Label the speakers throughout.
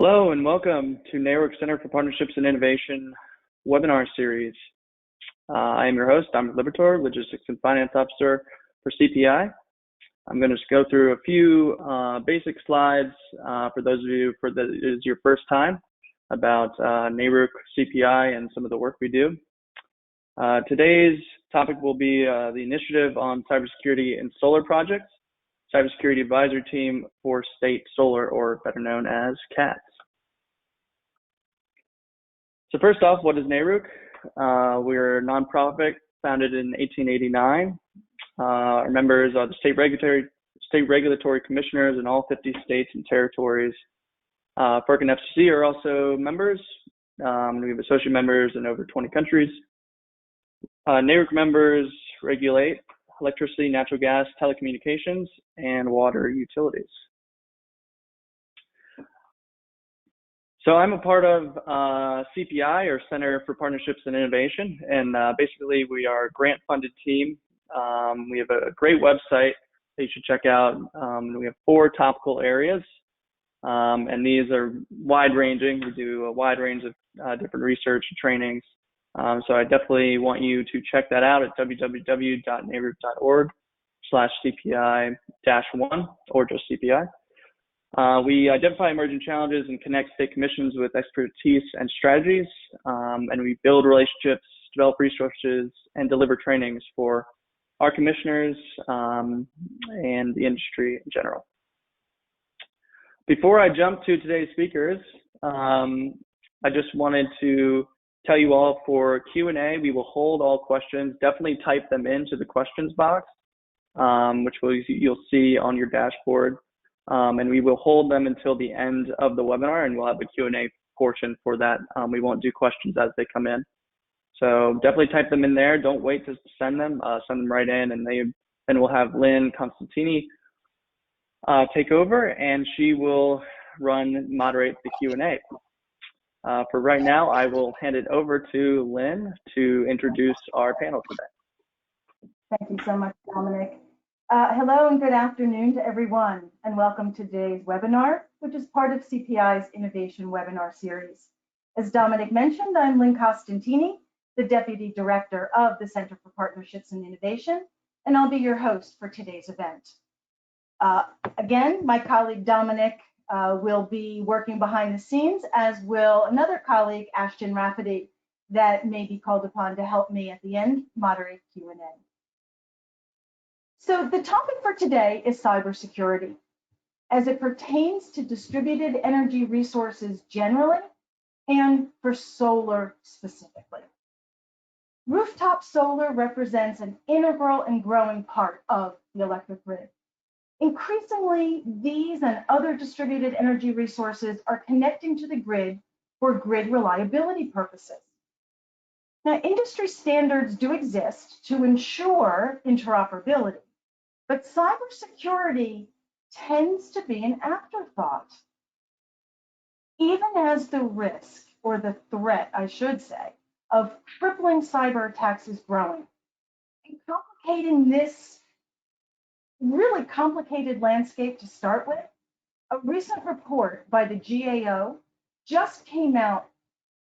Speaker 1: Hello and welcome to NARUC Center for Partnerships and Innovation webinar series. I am your host, Dominic Libertor, Logistics and Finance Officer for CPI. I'm going to just go through a few basic slides for those of you that it is your first time about NARUC, CPI, and some of the work we do. Today's topic will be the initiative on cybersecurity and solar projects. Cybersecurity Advisory Team for State Solar, or better known as CATSS. So first off, what is NARUC? We're a nonprofit founded in 1889. Our members are the state regulatory commissioners in all 50 states and territories. FERC and FCC are also members. We have associate members in over 20 countries. NARUC members regulate electricity, natural gas, telecommunications, and water utilities. So I'm a part of CPI, or Center for Partnerships and Innovation, and basically we are a grant-funded team. We have a great website that you should check out. We have 4 topical areas, and these are wide-ranging. We do a wide range of different research and trainings. So I definitely want you to check that out at www.naruc.org/CPI-1 or just CPI. We identify emerging challenges and connect state commissions with expertise and strategies, and we build relationships, develop resources, and deliver trainings for our commissioners and the industry in general. Before I jump to today's speakers, I just wanted to tell you all for Q&A, we will hold all questions. Definitely type them into the questions box, which you'll see on your dashboard. And we will hold them until the end of the webinar, and we'll have a Q&A portion for that. We won't do questions as they come in. So definitely type them in there. Don't wait to send them right in, and then we'll have Lynn Constantini take over, and she will moderate the Q&A. For right now, I will hand it over to Lynn to introduce our panel today.
Speaker 2: Thank you so much, Dominic. Hello and good afternoon to everyone, and welcome to today's webinar, which is part of CPI's Innovation Webinar Series. As Dominic mentioned, I'm Lynn Costantini, the Deputy Director of the Center for Partnerships and Innovation, and I'll be your host for today's event. Again, my colleague Dominic will be working behind the scenes, as will another colleague, Ashton Rafferty, that may be called upon to help me at the end moderate Q&A. So the topic for today is cybersecurity, as it pertains to distributed energy resources generally and for solar specifically. Rooftop solar represents an integral and growing part of the electric grid. Increasingly, these and other distributed energy resources are connecting to the grid for grid reliability purposes. Now, industry standards do exist to ensure interoperability, but cybersecurity tends to be an afterthought. Even as the risk, or the threat, I should say, of crippling cyber attacks is growing, and complicating this really complicated landscape to start with, a recent report by the GAO just came out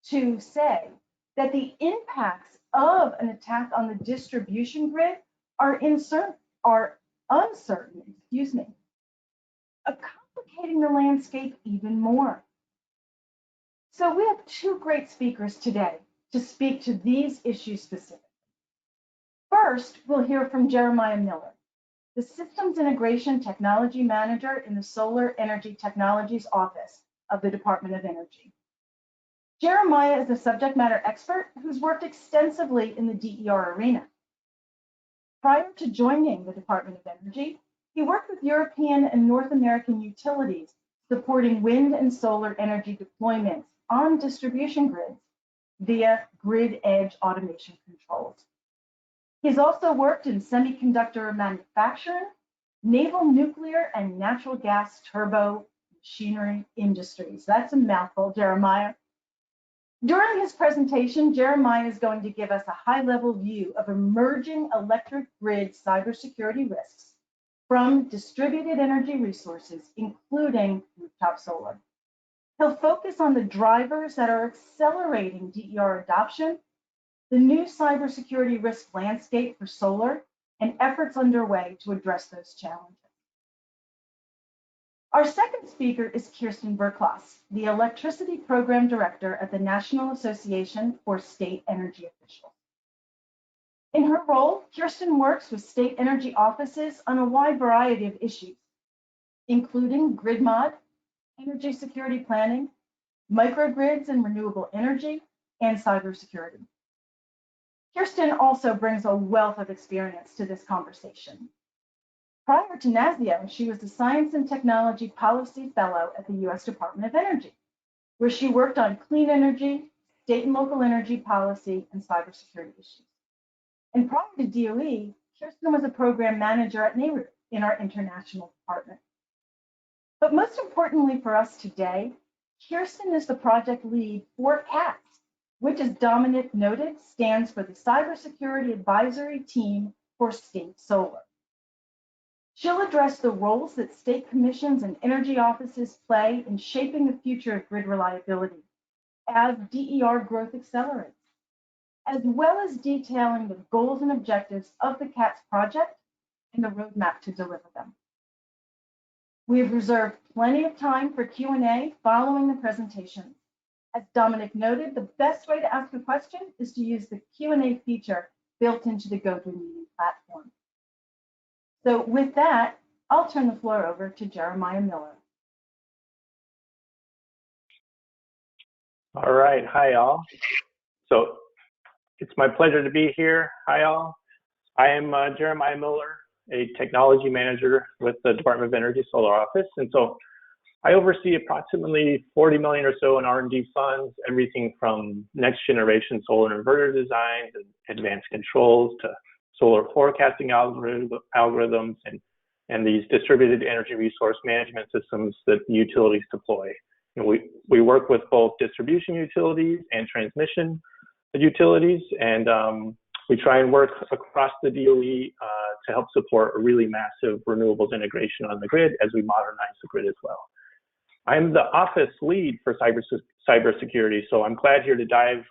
Speaker 2: to say that the impacts of an attack on the distribution grid are uncertain, complicating the landscape even more. So we have 2 great speakers today to speak to these issues specifically. First, we'll hear from Jeremiah Miller, the Systems Integration Technology Manager in the Solar Energy Technologies Office of the Department of Energy. Jeremiah is a subject matter expert who's worked extensively in the DER arena. Prior to joining the Department of Energy, he worked with European and North American utilities supporting wind and solar energy deployments on distribution grids via grid edge automation controls. He's also worked in semiconductor manufacturing, naval nuclear, and natural gas turbo machinery industries. That's a mouthful, Jeremiah. During his presentation, Jeremiah is going to give us a high-level view of emerging electric grid cybersecurity risks from distributed energy resources, including rooftop solar. He'll focus on the drivers that are accelerating DER adoption, the new cybersecurity risk landscape for solar, and efforts underway to address those challenges. Our second speaker is Kirsten Burklas, the Electricity Program Director at the National Association for State Energy Officials. In her role, Kirsten works with state energy offices on a wide variety of issues, including grid mod, energy security planning, microgrids and renewable energy, and cybersecurity. Kirsten also brings a wealth of experience to this conversation. Prior to NASIO, she was the Science and Technology Policy Fellow at the U.S. Department of Energy, where she worked on clean energy, state and local energy policy, and cybersecurity issues. And prior to DOE, Kirsten was a program manager at NARUC in our international department. But most importantly for us today, Kirsten is the project lead for CATSS, which, as Dominic noted, stands for the Cybersecurity Advisory Team for State Solar. She'll address the roles that state commissions and energy offices play in shaping the future of grid reliability as DER growth accelerates, as well as detailing the goals and objectives of the CATSS project and the roadmap to deliver them. We have reserved plenty of time for Q&A following the presentation. As Dominic noted, the best way to ask a question is to use the Q&A feature built into the GoToMeeting platform. So with that, I'll turn the floor over to Jeremiah Miller.
Speaker 3: All right, hi all. So it's my pleasure to be here. Hi all. I am Jeremiah Miller, a technology manager with the Department of Energy Solar Office. And so I oversee approximately 40 million or so in R&D funds, everything from next generation solar inverter designs and advanced controls to solar forecasting algorithms and these distributed energy resource management systems that the utilities deploy. You know, we work with both distribution utilities and transmission utilities, and we try and work across the DOE to help support a really massive renewables integration on the grid as we modernize the grid as well. I'm the office lead for cybersecurity, so I'm glad here to dive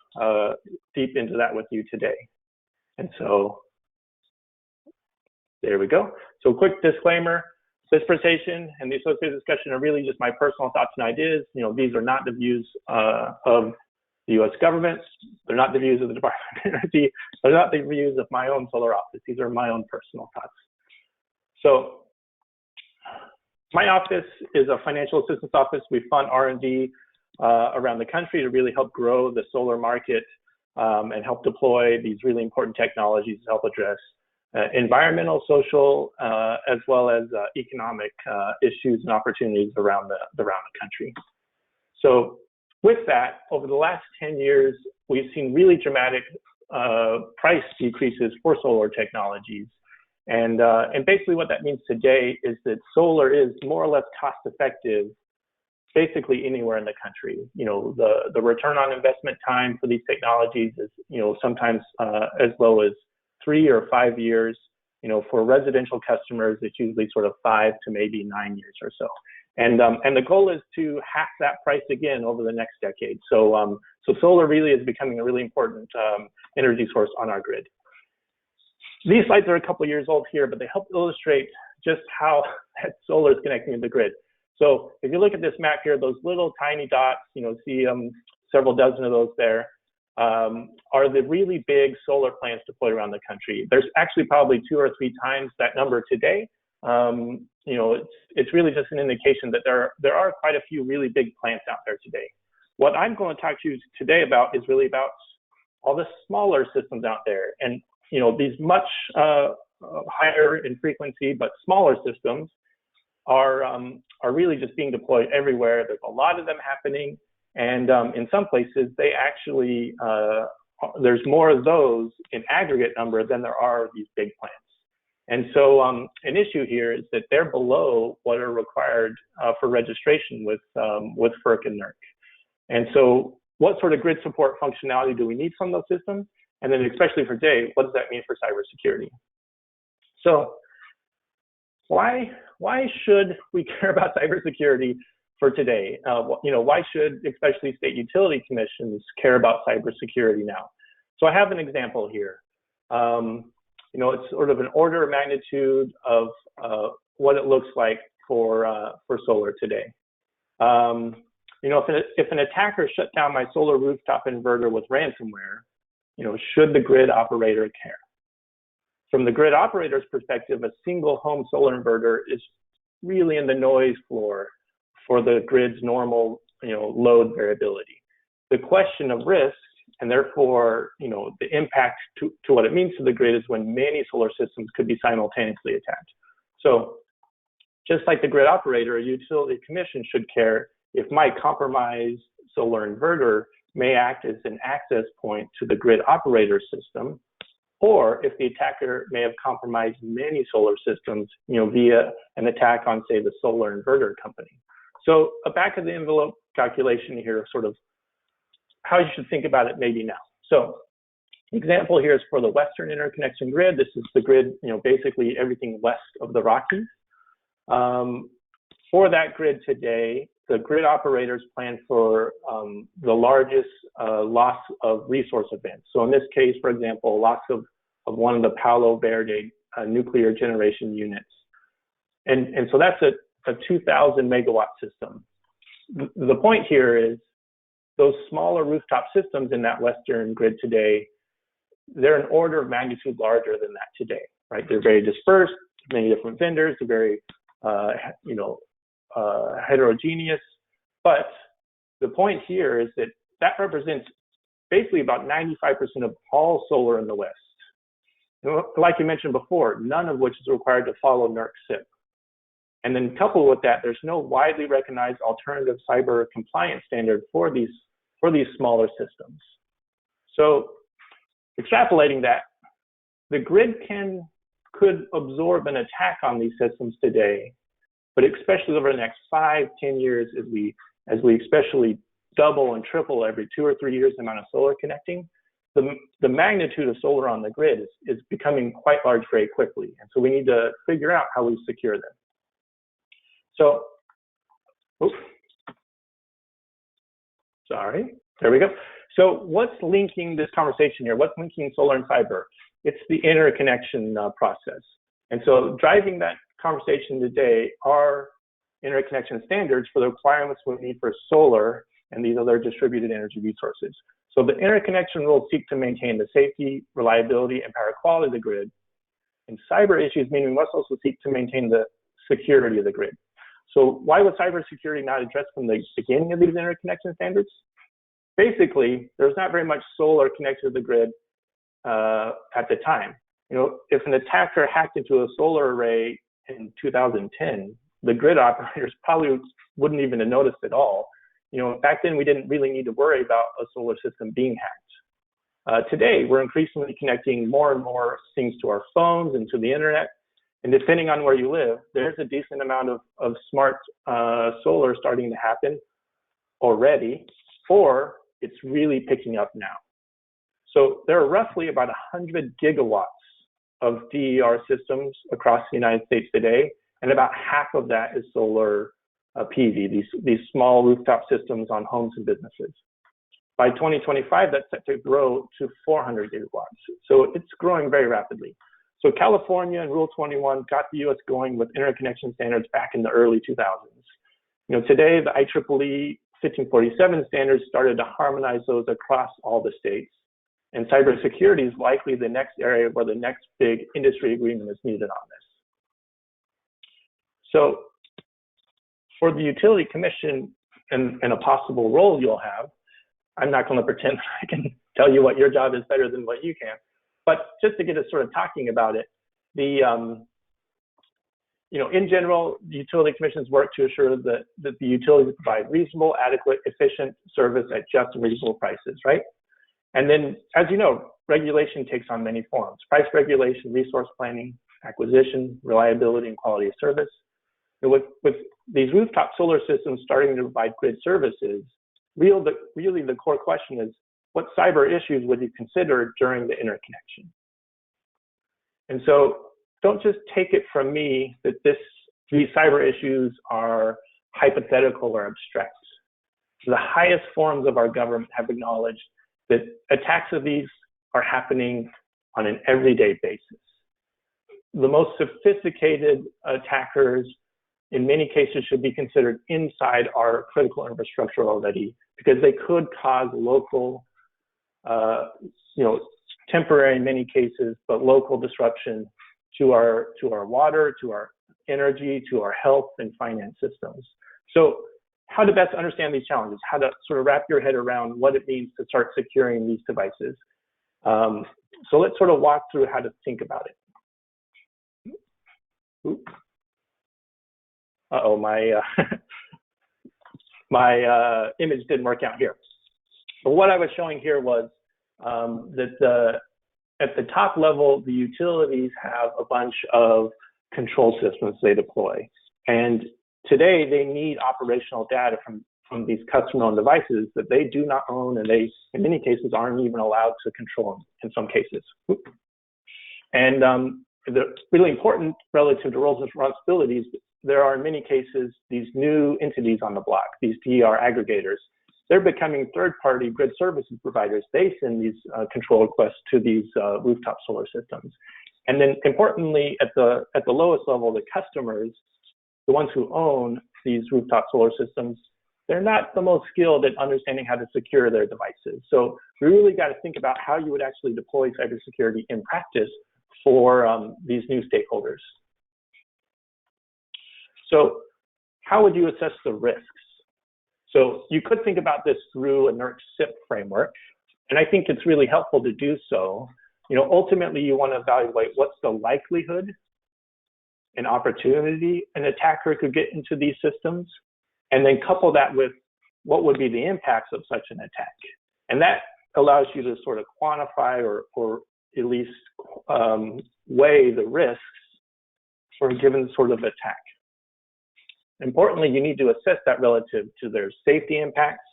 Speaker 3: deep into that with you today. And so there we go. So quick disclaimer, this presentation and the associated discussion are really just my personal thoughts and ideas. You know, these are not the views of the U.S. government. They're not the views of the Department of Energy. They're not the views of my own solar office. These are my own personal thoughts. So my office is a financial assistance office. We fund R&D around the country to really help grow the solar market and help deploy these really important technologies to help address environmental, social, as well as economic issues and opportunities around the country. So with that, over the last 10 years, we've seen really dramatic price decreases for solar technologies. And basically what that means today is that solar is more or less cost effective basically anywhere in the country. You know, the return on investment time for these technologies is, you know, sometimes as low as 3 or 5 years. You know, for residential customers, it's usually sort of 5 to maybe 9 years or so. And the goal is to half that price again over the next decade. So solar really is becoming a really important energy source on our grid. These slides are a couple of years old here, but they help illustrate just how that solar is connecting to the grid. So if you look at this map here, those little tiny dots, you know, see several dozen of those there, are the really big solar plants deployed around the country. There's actually probably 2 or 3 times that number today. You know, it's really just an indication that there are quite a few really big plants out there today. What I'm going to talk to you today about is really about all the smaller systems out there. And, you know, these much higher in frequency, but smaller systems are really just being deployed everywhere. There's a lot of them happening. And in some places, they actually, there's more of those in aggregate number than there are these big plants. And so an issue here is that they're below what are required for registration with FERC and NERC. And so what sort of grid support functionality do we need from those systems? And then especially for today, what does that mean for cybersecurity? So why should we care about cybersecurity for today. Why should especially state utility commissions care about cybersecurity now? So I have an example here. It's sort of an order of magnitude of what it looks like for solar today. If an attacker shut down my solar rooftop inverter with ransomware, should the grid operator care? From the grid operator's perspective, a single home solar inverter is really in the noise floor for the grid's normal, load variability. The question of risk, and therefore, the impact to what it means to the grid, is when many solar systems could be simultaneously attacked. So just like the grid operator, a utility commission should care if my compromised solar inverter may act as an access point to the grid operator system, or if the attacker may have compromised many solar systems, via an attack on, say, the solar inverter company. So a back of the envelope calculation here, sort of how you should think about it maybe now. So example here is for the Western interconnection grid. This is the grid, basically everything west of the Rockies. For that grid today, the grid operators plan for the largest loss of resource events. So in this case, for example, loss of one of the Palo Verde nuclear generation units. And so that's a 2,000 megawatt system. The point here is those smaller rooftop systems in that Western grid today, they're an order of magnitude larger than that today, right? They're very dispersed, many different vendors, they're very, heterogeneous. But the point here is that represents basically about 95% of all solar in the West. Like you mentioned before, none of which is required to follow NERC CIP. And then coupled with that, there's no widely recognized alternative cyber compliance standard for these smaller systems. So extrapolating that, the grid could absorb an attack on these systems today, but especially over the next 5-10 years, as we especially double and triple every 2 or 3 years the amount of solar connecting, the magnitude of solar on the grid is becoming quite large very quickly. And so we need to figure out how we secure them. So, there we go. So what's linking this conversation here? What's linking solar and cyber? It's the interconnection process. And so driving that conversation today are interconnection standards for the requirements we need for solar and these other distributed energy resources. So the interconnection rules seek to maintain the safety, reliability, and power quality of the grid. And cyber issues mean we must also seek to maintain the security of the grid. So why was cybersecurity not addressed from the beginning of these interconnection standards? Basically, there's not very much solar connected to the grid at the time. If an attacker hacked into a solar array in 2010, the grid operators probably wouldn't even have noticed at all. Back then we didn't really need to worry about a solar system being hacked. Today, we're increasingly connecting more and more things to our phones and to the internet. And depending on where you live, there's a decent amount of smart solar starting to happen already, or it's really picking up now. So there are roughly about 100 gigawatts of DER systems across the United States today, and about half of that is solar PV, these small rooftop systems on homes and businesses. By 2025, that's set to grow to 400 gigawatts. So it's growing very rapidly. So California and Rule 21 got the US going with interconnection standards back in the early 2000s. Today, the IEEE 1547 standards started to harmonize those across all the states. And cybersecurity is likely the next area where the next big industry agreement is needed on this. So for the utility commission and a possible role you'll have, I'm not going to pretend I can tell you what your job is better than what you can. But just to get us sort of talking about it, in general, the utility commissions work to assure that the utilities provide reasonable, adequate, efficient service at just and reasonable prices, right? And then, as you know, regulation takes on many forms: price regulation, resource planning, acquisition, reliability, and quality of service. And with these rooftop solar systems starting to provide grid services, really the core question is, what cyber issues would you consider during the interconnection? And so don't just take it from me that these cyber issues are hypothetical or abstract. The highest forms of our government have acknowledged that attacks of these are happening on an everyday basis. The most sophisticated attackers, in many cases, should be considered inside our critical infrastructure already, because they could cause local, temporary in many cases, but local disruption to our water, to our energy, to our health and finance systems. So how to best understand these challenges, how to sort of wrap your head around what it means to start securing these devices. So let's sort of walk through how to think about it. Uh-oh, my my image didn't work out here. But what I was showing here was that at the top level, the utilities have a bunch of control systems they deploy. And today, they need operational data from these customer-owned devices that they do not own, and they, in many cases, aren't even allowed to control in some cases. And the really important relative to roles and responsibilities, there are in many cases these new entities on the block, these DER aggregators. They're becoming third-party grid services providers. They send these control requests to these rooftop solar systems. And then importantly, at the lowest level, the customers, the ones who own these rooftop solar systems, they're not the most skilled at understanding how to secure their devices. So we really got to think about how you would actually deploy cybersecurity in practice for these new stakeholders. So how would you assess the risks? So you could think about this through a NERC-CIP framework, and I think it's really helpful to do so. Ultimately, you want to evaluate what's the likelihood and opportunity an attacker could get into these systems, and then couple that with what would be the impacts of such an attack. And that allows you to sort of quantify or at least weigh the risks for a given sort of attack. Importantly, you need to assess that relative to their safety impacts.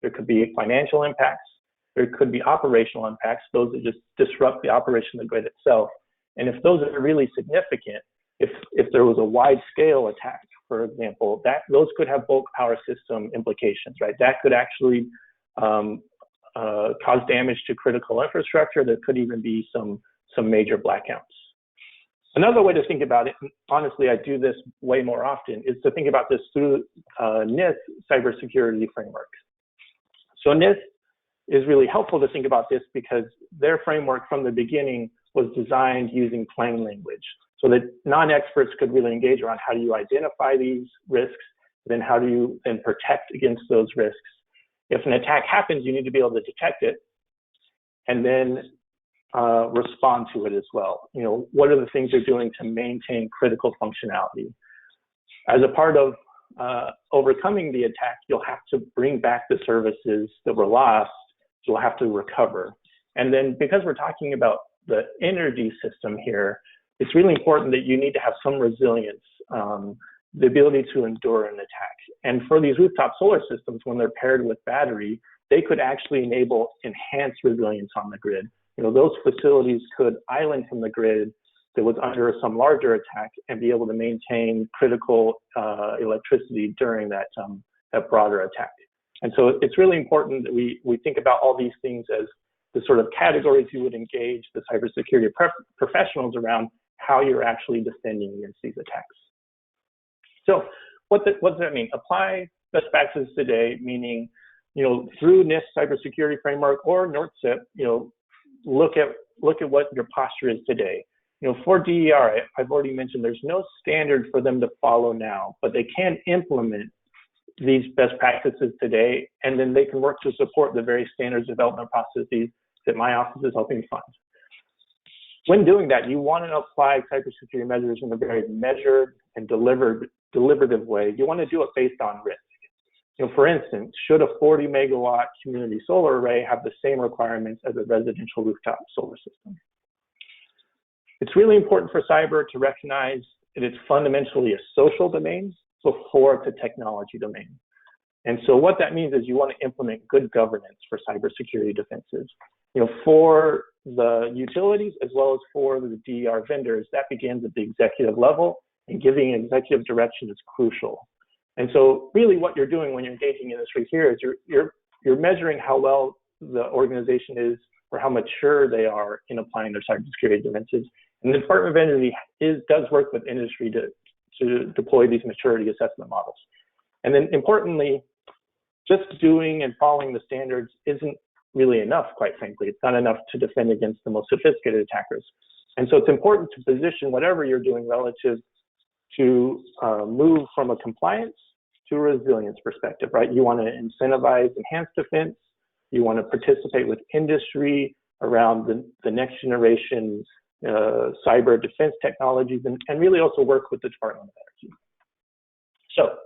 Speaker 3: There could be financial impacts. There could be operational impacts, those that just disrupt the operation of the grid itself. And if those are really significant, if there was a wide-scale attack, for example, those could have bulk power system implications, right? That could actually cause damage to critical infrastructure. There could even be some major blackouts. Another way to think about it, and honestly, I do this way more often, is to think about this through NIST Cybersecurity Framework. So NIST is really helpful to think about this because their framework from the beginning was designed using plain language so that non-experts could really engage around how do you identify these risks, then how do you then protect against those risks. If an attack happens, you need to be able to detect it and then respond to it as well. What are the things you're doing to maintain critical functionality? As a part of overcoming the attack, you'll have to bring back the services that were lost. You'll have to recover. And then because we're talking about the energy system here, it's really important that you need to have some resilience, the ability to endure an attack. And for these rooftop solar systems, when they're paired with battery, they could actually enable enhanced resilience on the grid. Those facilities could island from the grid that was under some larger attack and be able to maintain critical electricity during that broader attack. And so it's really important that we think about all these things as the sort of categories you would engage the cybersecurity professionals around how you're actually defending against these attacks. So what does that mean? Apply best practices today, meaning, through NIST Cybersecurity Framework or NERC-CIP, look at what your posture is today. For DER, I've already mentioned there's no standard for them to follow now, but they can implement these best practices today, and then they can work to support the very standards development processes that my office is helping fund. When doing that, you want to apply cybersecurity measures in a very measured and deliberative way. You want to do it based on risk. For instance, should a 40 megawatt community solar array have the same requirements as a residential rooftop solar system? It's really important for cyber to recognize that it's fundamentally a social domain before it's a technology domain. And so what that means is you want to implement good governance for cybersecurity defenses. For the utilities as well as for the DER vendors, that begins at the executive level, and giving executive direction is crucial. And so really what you're doing when you're engaging industry here is you're measuring how well the organization is or how mature they are in applying their cybersecurity defenses. And the Department of Energy does work with industry to deploy these maturity assessment models. And then importantly, just doing and following the standards isn't really enough, quite frankly. It's not enough to defend against the most sophisticated attackers. And so it's important to position whatever you're doing relative to move from a compliance to a resilience perspective, right? You want to incentivize enhanced defense. You want to participate with industry around the next generation cyber defense technologies, and really also work with the Department of Energy. So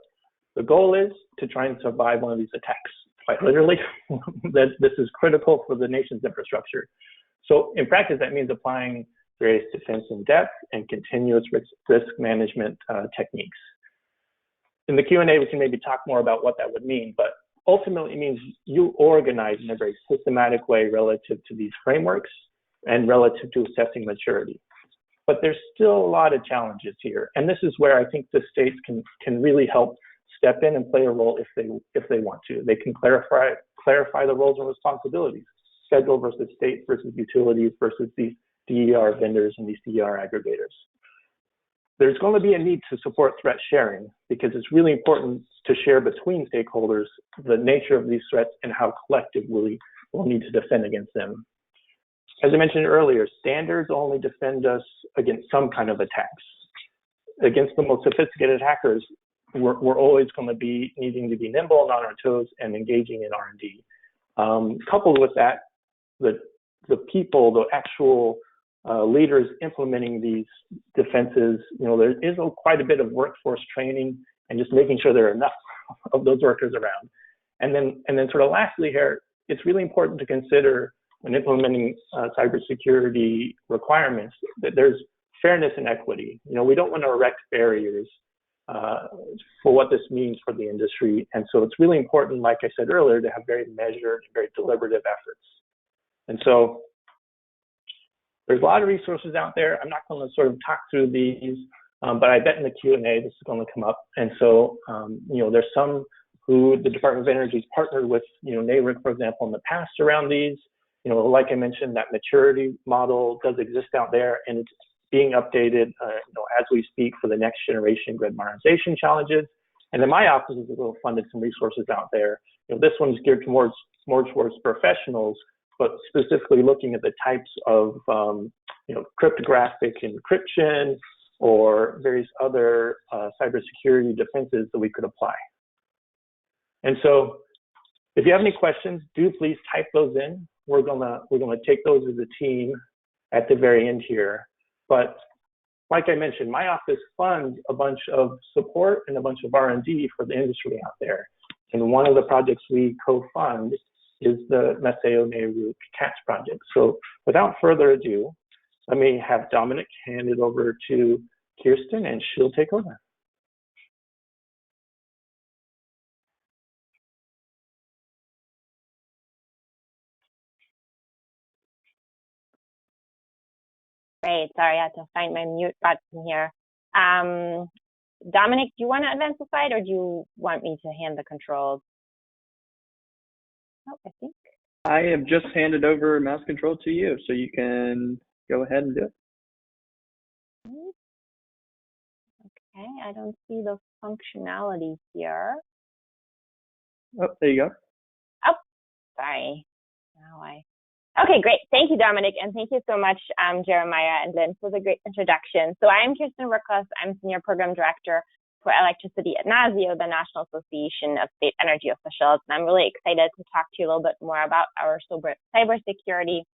Speaker 3: the goal is to try and survive one of these attacks, quite literally. That this is critical for the nation's infrastructure. So in practice, that means applying various defense in depth and continuous risk management techniques. In the Q&A, we can maybe talk more about what that would mean, but ultimately it means you organize in a very systematic way relative to these frameworks and relative to assessing maturity. But there's still a lot of challenges here. And this is where I think the states can really help step in and play a role if they want to. They can clarify the roles and responsibilities, federal versus state versus utilities versus these DER vendors and these DER aggregators. There's going to be a need to support threat sharing because it's really important to share between stakeholders the nature of these threats and how collectively we'll need to defend against them. As I mentioned earlier, standards only defend us against some kind of attacks. Against the most sophisticated hackers, we're always going to be needing to be nimble and on our toes and engaging in R&D. Coupled with that, the people, the actual leaders implementing these defenses, there is quite a bit of workforce training and just making sure there are enough of those workers around. And then sort of lastly here, it's really important to consider when implementing cybersecurity requirements that there's fairness and equity. We don't want to erect barriers for what this means for the industry. And so it's really important, like I said earlier, to have very measured, very deliberative efforts. And so there's a lot of resources out there. I'm not going to sort of talk through these, but I bet in the Q&A this is going to come up. And so, there's some who the Department of Energy has partnered with, NARUC, for example, in the past around these. Like I mentioned, that maturity model does exist out there, and it's being updated, as we speak for the next generation grid modernization challenges. And then my office has funded some resources out there. This one's geared more towards professionals, but specifically looking at the types of, cryptographic encryption or various other cybersecurity defenses that we could apply. And so, if you have any questions, do please type those in. We're gonna take those as a team at the very end here. But like I mentioned, my office funds a bunch of support and a bunch of R&D for the industry out there. And one of the projects we co-fund is the Maceo NARUC CATSS project. So without further ado, let me have Dominic hand it over to Kirsten and she'll take over.
Speaker 4: Great, sorry, I had to find my mute button here. Dominic, do you want to advance the slide or do you want me to hand the controls? Oh, I think.
Speaker 1: I have just handed over mouse control to you, so you can go ahead and do it.
Speaker 4: Okay, I don't see the functionality here.
Speaker 1: Oh, there you go.
Speaker 4: Oh, sorry. Okay, great. Thank you, Dominic, and thank you so much, Jeremiah and Lynn, for the great introduction. So I am Kirsten Burklas. I'm Senior Program Director for Electricity at NASEO, the National Association of State Energy Officials. And I'm really excited to talk to you a little bit more about our cybersecurity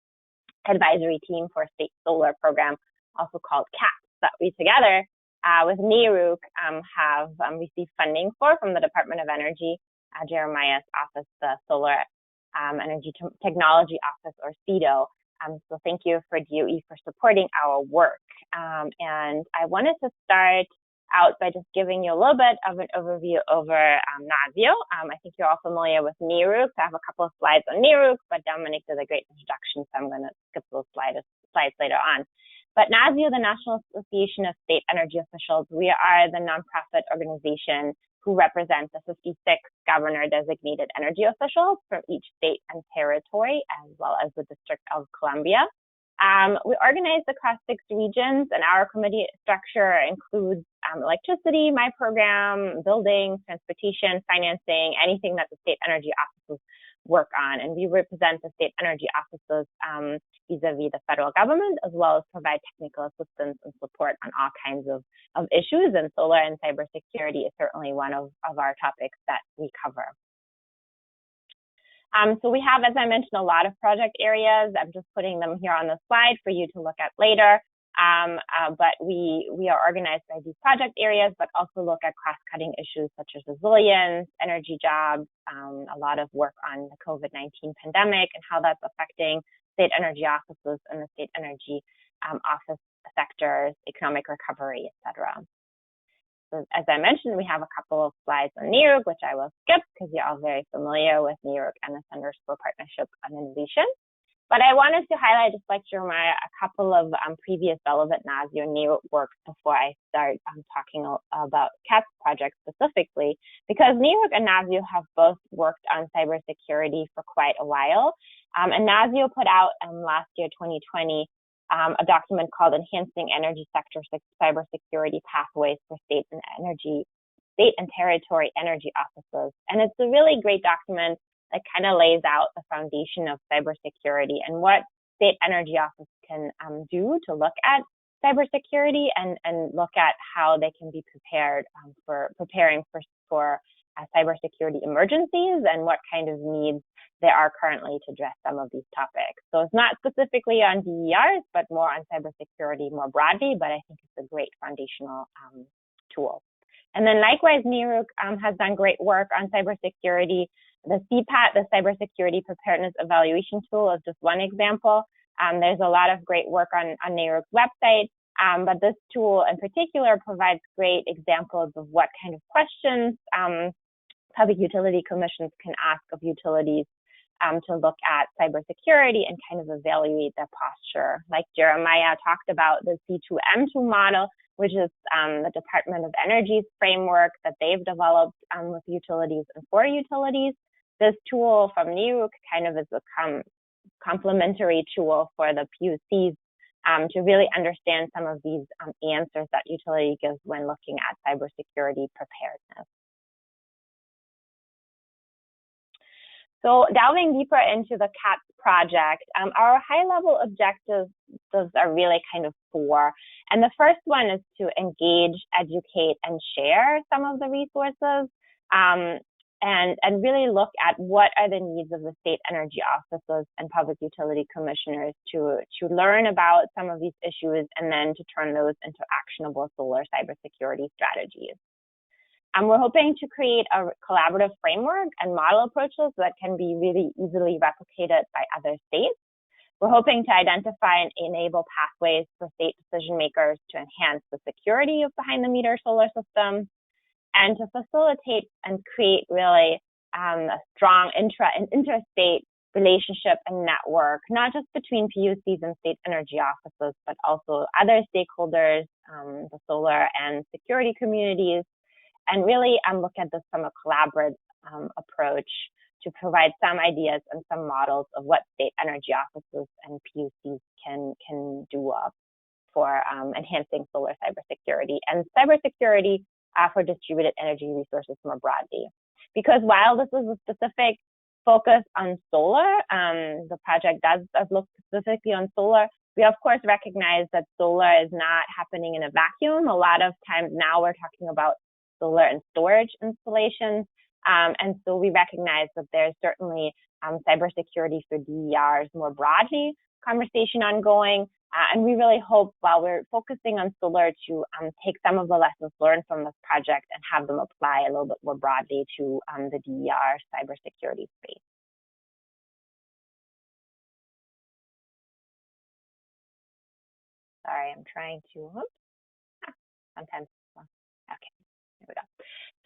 Speaker 4: advisory team for State Solar Program, also called CATSS, that we together with NARUC have received funding from the Department of Energy, Jeremiah's office, the Solar Energy Technology Office, or CEDO. So thank you for DOE for supporting our work. And I wanted to start out by just giving you a little bit of an overview over NASEO. I think you're all familiar with NARUC. I have a couple of slides on NARUC, but Dominic did a great introduction, so I'm going to skip those slides later on. But NASIO, the National Association of State Energy Officials, we are the nonprofit organization who represents the 56 governor-designated energy officials from each state and territory, as well as the District of Columbia. We organize across 6 regions, and our committee structure includes electricity, my program, buildings, transportation, financing, anything that the state energy offices work on. And we represent the state energy offices vis-a-vis the federal government, as well as provide technical assistance and support on all kinds of issues. And solar and cybersecurity is certainly one of our topics that we cover. So we have, as I mentioned, a lot of project areas. I'm just putting them here on the slide for you to look at later. But we are organized by these project areas, but also look at cross-cutting issues such as resilience, energy jobs, a lot of work on the COVID-19 pandemic and how that's affecting state energy offices and the state energy office sectors, economic recovery, et cetera. So as I mentioned, we have a couple of slides on NARUC, which I will skip because you're all very familiar with NARUC and the Centers for Partnership on Innovation. But I wanted to highlight, just like Jeremiah, a couple of previous relevant NASIO and NARUC works before I start talking about CATSS projects specifically, because NARUC and NASIO have both worked on cybersecurity for quite a while. And NASIO put out last year, 2020, a document called Enhancing Energy Sector Cybersecurity Pathways for State and Territory Energy Offices. And it's a really great document that kind of lays out the foundation of cybersecurity and what state energy offices can do to look at cybersecurity and look at how they can be preparing for cybersecurity emergencies and what kind of needs there are currently to address some of these topics. So it's not specifically on DERs, but more on cybersecurity more broadly, but I think it's a great foundational tool. And then likewise, NARUC has done great work on cybersecurity. The CPAT, the Cybersecurity Preparedness Evaluation Tool, is just one example. There's a lot of great work on NARUC's website, but this tool in particular provides great examples of what kind of questions public utility commissions can ask of utilities to look at cybersecurity and kind of evaluate their posture. Like Jeremiah talked about the C2M2 model, which is the Department of Energy's framework that they've developed with utilities and for utilities. This tool from NARUC kind of is a complementary tool for the PUCs to really understand some of these answers that utility gives when looking at cybersecurity preparedness. So delving deeper into the CATSS project, our high-level objectives are really kind of 4. And the first one is to engage, educate, and share some of the resources, and really look at what are the needs of the state energy offices and public utility commissioners to learn about some of these issues and then to turn those into actionable solar cybersecurity strategies. We're hoping to create a collaborative framework and model approaches that can be really easily replicated by other states. We're hoping to identify and enable pathways for state decision makers to enhance the security of behind-the-meter solar systems and to facilitate and create really a strong interstate relationship and network, not just between PUCs and state energy offices, but also other stakeholders, the solar and security communities, and really look at this from a collaborative approach to provide some ideas and some models of what state energy offices and PUCs can do for enhancing solar cybersecurity and cybersecurity for distributed energy resources more broadly. Because while this is a specific focus on solar, the project does look specifically on solar, we of course recognize that solar is not happening in a vacuum. A lot of times now we're talking about solar and storage installations. And so we recognize that there's certainly cybersecurity for DERs more broadly conversation ongoing. And we really hope while we're focusing on solar to take some of the lessons learned from this project and have them apply a little bit more broadly to the DER cybersecurity space. Sorry, I'm trying to, sometimes, okay. Here we go.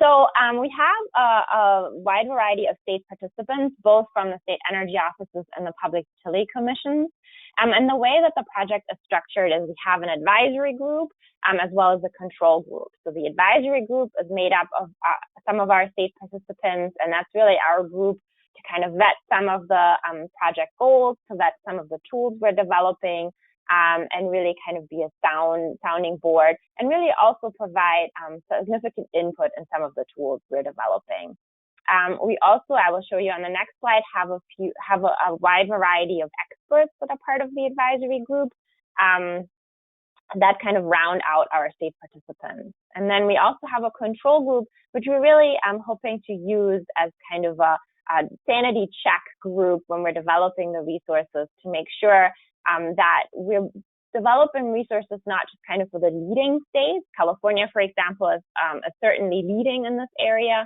Speaker 4: So we have a wide variety of state participants, both from the state energy offices and the public utility commissions. And the way that the project is structured is we have an advisory group as well as a control group. So the advisory group is made up of some of our state participants, and that's really our group to kind of vet some of the project goals, to vet some of the tools we're developing, and really kind of be a sounding board, and really also provide significant input in some of the tools we're developing. We also, I will show you on the next slide, have a wide variety of experts that are part of the advisory group that kind of round out our state participants. And then we also have a control group, which we're really hoping to use as kind of a sanity check group when we're developing the resources, to make sure that we're developing resources not just kind of for the leading states. California, for example, is certainly leading in this area,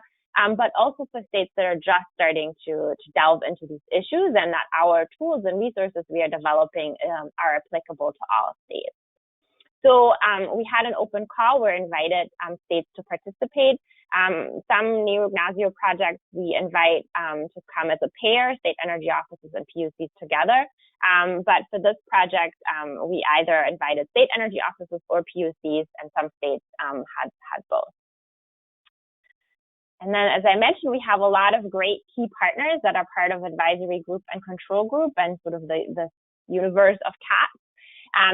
Speaker 4: but also for states that are just starting to delve into these issues, and that our tools and resources we are developing are applicable to all states. So we had an open call. We're invited states to participate. Some new NASIO projects we invite to come as a pair, state energy offices and PUCs together. But for this project, we either invited state energy offices or PUCs, and some states had both. And then, as I mentioned, we have a lot of great key partners that are part of advisory group and control group, and sort of the universe of CATSS.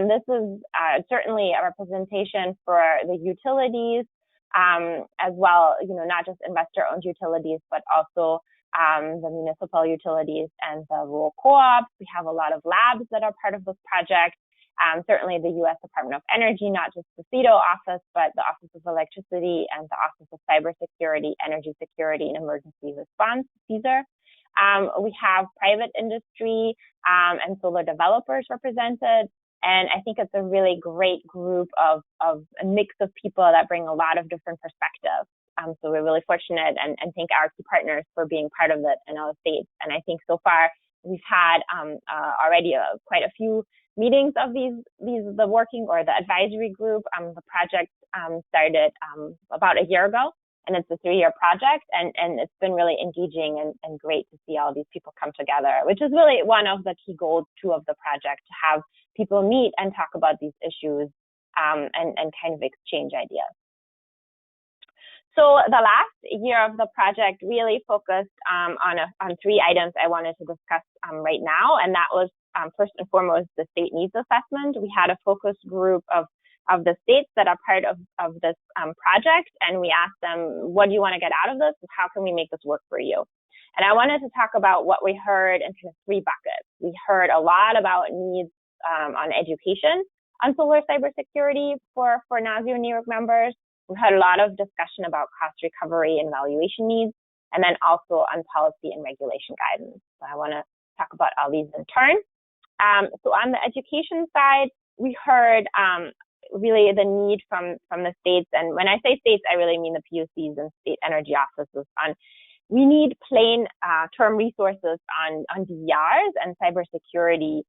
Speaker 4: This is certainly a representation for the utilities, as well, not just investor-owned utilities, but also the municipal utilities and the rural co-ops. We have a lot of labs that are part of this project. Certainly the U.S. Department of Energy, not just the CEDO office, but the Office of Electricity and the Office of Cybersecurity, Energy Security, and Emergency Response, CSER. We have private industry and solar developers represented. And I think it's a really great group of a mix of people that bring a lot of different perspectives. So we're really fortunate and thank our key partners for being part of it in our states. And I think so far we've had already quite a few meetings of the working or the advisory group. The project started about a year ago, and it's a 3-year project, and it's been really engaging and great to see all these people come together, which is really one of the key goals too of the project, to have people meet and talk about these issues and kind of exchange ideas. So the last year of the project really focused on 3 items I wanted to discuss right now, and that was first and foremost the state needs assessment. We had a focus group of the states that are part of this project, and we asked them, what do you want to get out of this? How can we make this work for you? And I wanted to talk about what we heard in kind of 3 buckets. We heard a lot about needs on education on solar cybersecurity for NASIO New York members. We had a lot of discussion about cost recovery and valuation needs, and then also on policy and regulation guidance. So I want to talk about all these in turn. So on the education side, we heard really the need from the states, and when I say states, I really mean the PUCs and state energy offices, on we need plain term resources on DERs and cybersecurity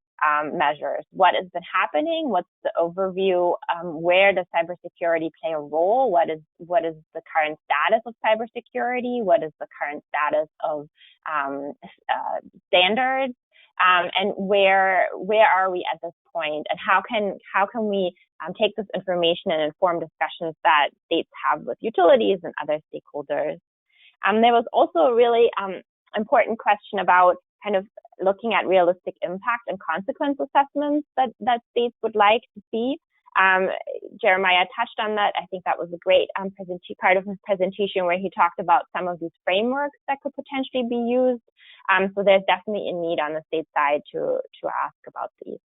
Speaker 4: measures. What has been happening? What's the overview? Where does cybersecurity play a role? What is the current status of cybersecurity? What is the current status of standards? And where are we at this point? And how can we take this information and inform discussions that states have with utilities and other stakeholders? There was also a really important question about kind of looking at realistic impact and consequence assessments that states would like to see. Jeremiah touched on that. I think that was a great part of his presentation, where he talked about some of these frameworks that could potentially be used. So there's definitely a need on the state side to ask about these.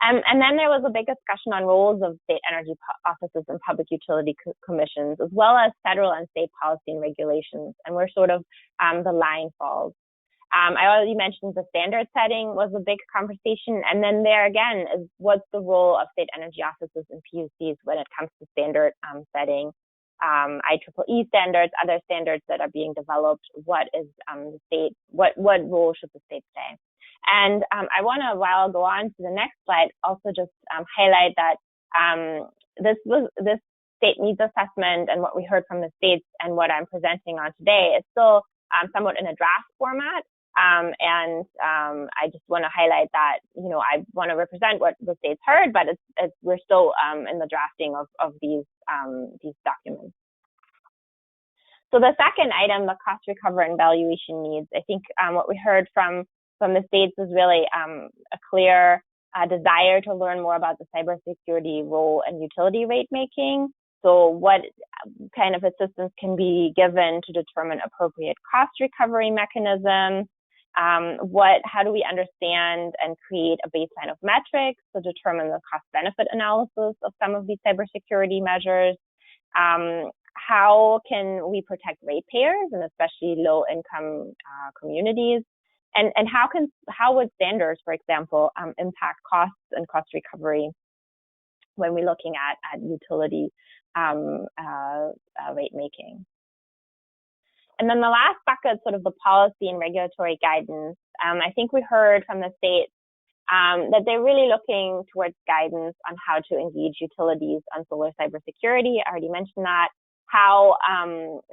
Speaker 4: And then there was a big discussion on roles of state energy offices and public utility commissions, as well as federal and state policy and regulations, and where sort of the line falls. I already mentioned the standard setting was a big conversation, and then there again is what's the role of state energy offices and PUCs when it comes to standard setting, IEEE standards, other standards that are being developed. What is the state? What role should the state play? And I want to, while I'll go on to the next slide, also just highlight that this state needs assessment and what we heard from the states and what I'm presenting on today is still somewhat in a draft format. I just want to highlight that, I want to represent what the states heard, but we're still in the drafting of these documents. So the second item, the cost recovery and valuation needs, I think what we heard from the states is really a clear desire to learn more about the cybersecurity role and utility rate making. So what kind of assistance can be given to determine appropriate cost recovery mechanisms? How do we understand and create a baseline of metrics to determine the cost-benefit analysis of some of these cybersecurity measures? How can we protect ratepayers and especially low-income communities? And how would standards, for example, impact costs and cost recovery when we're looking at utility rate making? And then the last bucket, sort of the policy and regulatory guidance. I think we heard from the states that they're really looking towards guidance on how to engage utilities on solar cybersecurity. I already mentioned that. How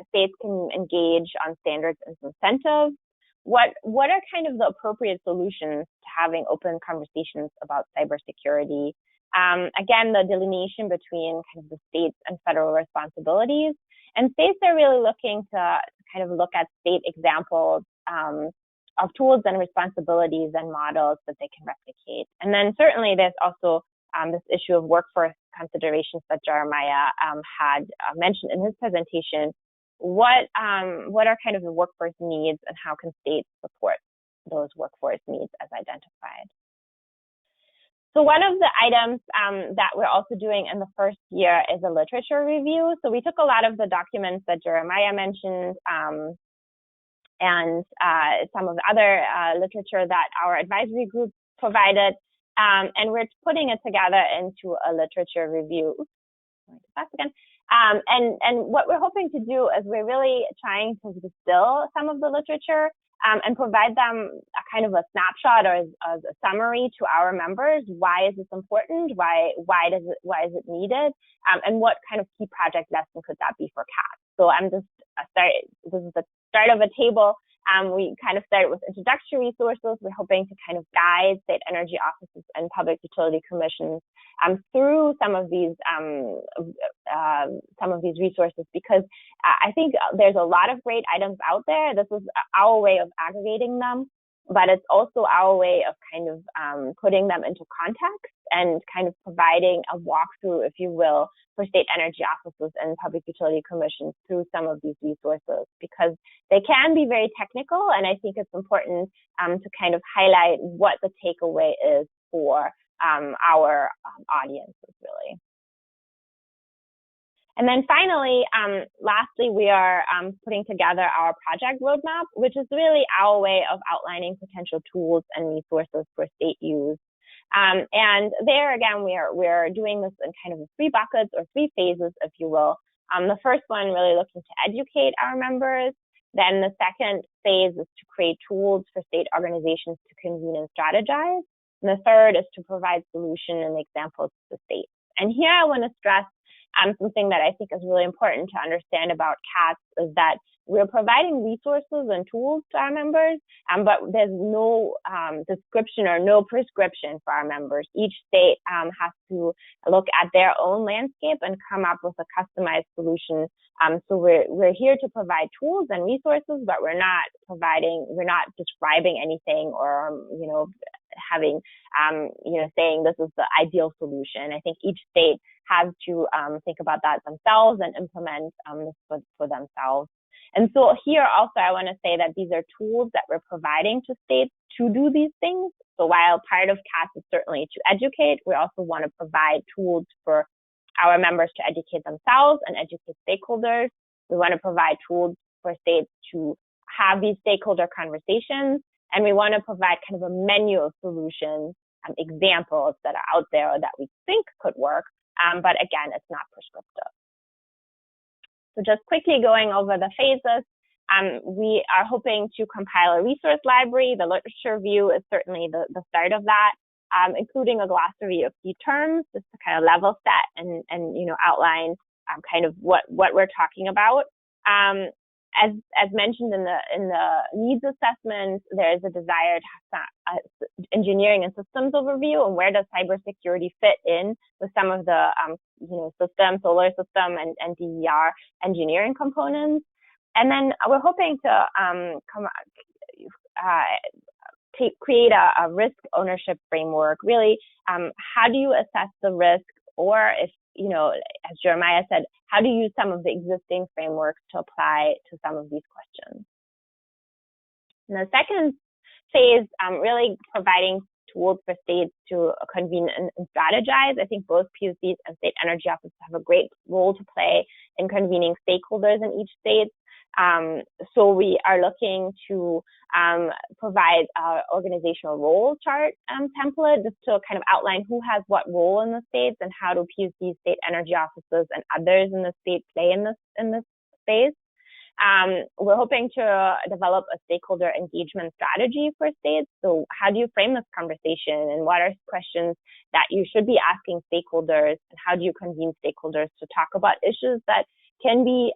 Speaker 4: states can engage on standards and incentives. What are kind of the appropriate solutions to having open conversations about cybersecurity? Again, the delineation between kind of the states and federal responsibilities. And states are really looking to kind of look at state examples of tools and responsibilities and models that they can replicate. And then certainly there's also this issue of workforce considerations that Jeremiah had mentioned in his presentation. What are kind of the workforce needs and how can states support those workforce needs as identified? So one of the items that we're also doing in the first year is a literature review. So we took a lot of the documents that Jeremiah mentioned and some of the other literature that our advisory group provided, and we're putting it together into a literature review. And what we're hoping to do is we're really trying to distill some of the literature and provide them a kind of a snapshot or as a summary to our members. Why is this important? Why is it needed? And what kind of key project lesson could that be for CATSS? So this is the start of a table. We kind of started with introductory resources. We're hoping to kind of guide state energy offices and public utility commissions through some of these resources, because I think there's a lot of great items out there. This is our way of aggregating them, but it's also our way of kind of putting them into context and kind of providing a walkthrough, if you will, for state energy offices and public utility commissions through some of these resources, because they can be very technical, and I think it's important to kind of highlight what the takeaway is for our audiences, really. And then finally, lastly, we are putting together our project roadmap, which is really our way of outlining potential tools and resources for state use. And there again, we're doing this in kind of 3 buckets or 3 phases, if you will. The first one really looking to educate our members. Then the second phase is to create tools for state organizations to convene and strategize. And the third is to provide solution and examples to the states. And here I want to stress something that I think is really important to understand about CATSS is that we're providing resources and tools to our members, but there's no description or no prescription for our members. Each state has to look at their own landscape and come up with a customized solution. So we're here to provide tools and resources, but we're not describing anything or having saying this is the ideal solution. I think each state has to think about that themselves and implement this for themselves. And so here also I want to say that these are tools that we're providing to states to do these things. So while part of CATSS is certainly to educate, we also want to provide tools for our members to educate themselves and educate stakeholders. We want to provide tools for states to have these stakeholder conversations, and we want to provide kind of a menu of solutions, examples that are out there that we think could work, but again, it's not prescriptive. So just quickly going over the phases, we are hoping to compile a resource library. The literature review is certainly the start of that, including a glossary of key terms, just to kind of level set and outline kind of what we're talking about. As mentioned in the needs assessment, there is a desire to have engineering and systems overview, and where does cybersecurity fit in with some of the solar system and DER engineering components. And then we're hoping to create a risk ownership framework. Really, how do you assess the risk, or if, as Jeremiah said, how do you use some of the existing frameworks to apply to some of these questions? And the second phase, really providing tools for states to convene and strategize. I think both PUCs and state energy offices have a great role to play in convening stakeholders in each state. So we are looking to provide our organizational role chart template, just to kind of outline who has what role in the states and how do PUCs, state energy offices, and others in the state play in this space. We're hoping to develop a stakeholder engagement strategy for states. So how do you frame this conversation, and what are questions that you should be asking stakeholders, and how do you convene stakeholders to talk about issues that can be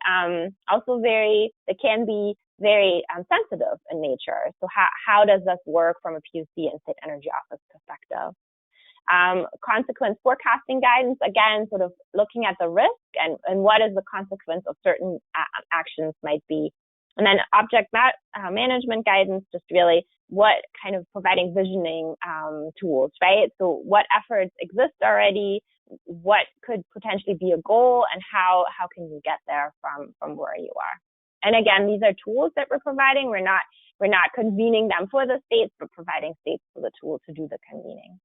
Speaker 4: very sensitive in nature. So how does this work from a PUC and state energy office perspective? Consequence forecasting guidance, again, sort of looking at the risk and what is the consequence of certain actions might be. And then object management guidance, just really what kind of providing visioning tools, right? So what efforts exist already, what could potentially be a goal, and how can you get there from where you are. And again, these are tools that we're providing. We're not convening them for the states, but providing states with the tools to do the convening.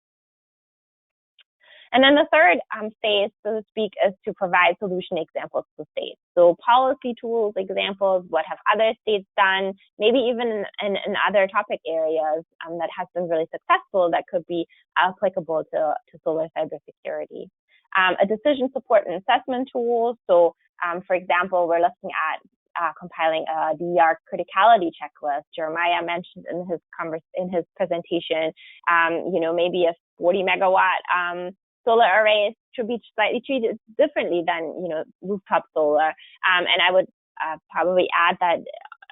Speaker 4: And then the third phase, so to speak, is to provide solution examples to states. So policy tools, examples, what have other states done, maybe even in other topic areas that has been really successful that could be applicable to solar cybersecurity. A decision support and assessment tool. So for example, we're looking at compiling a DER criticality checklist. Jeremiah mentioned in his presentation, maybe a 40 megawatt solar arrays should be slightly treated differently than, rooftop solar. And I would probably add that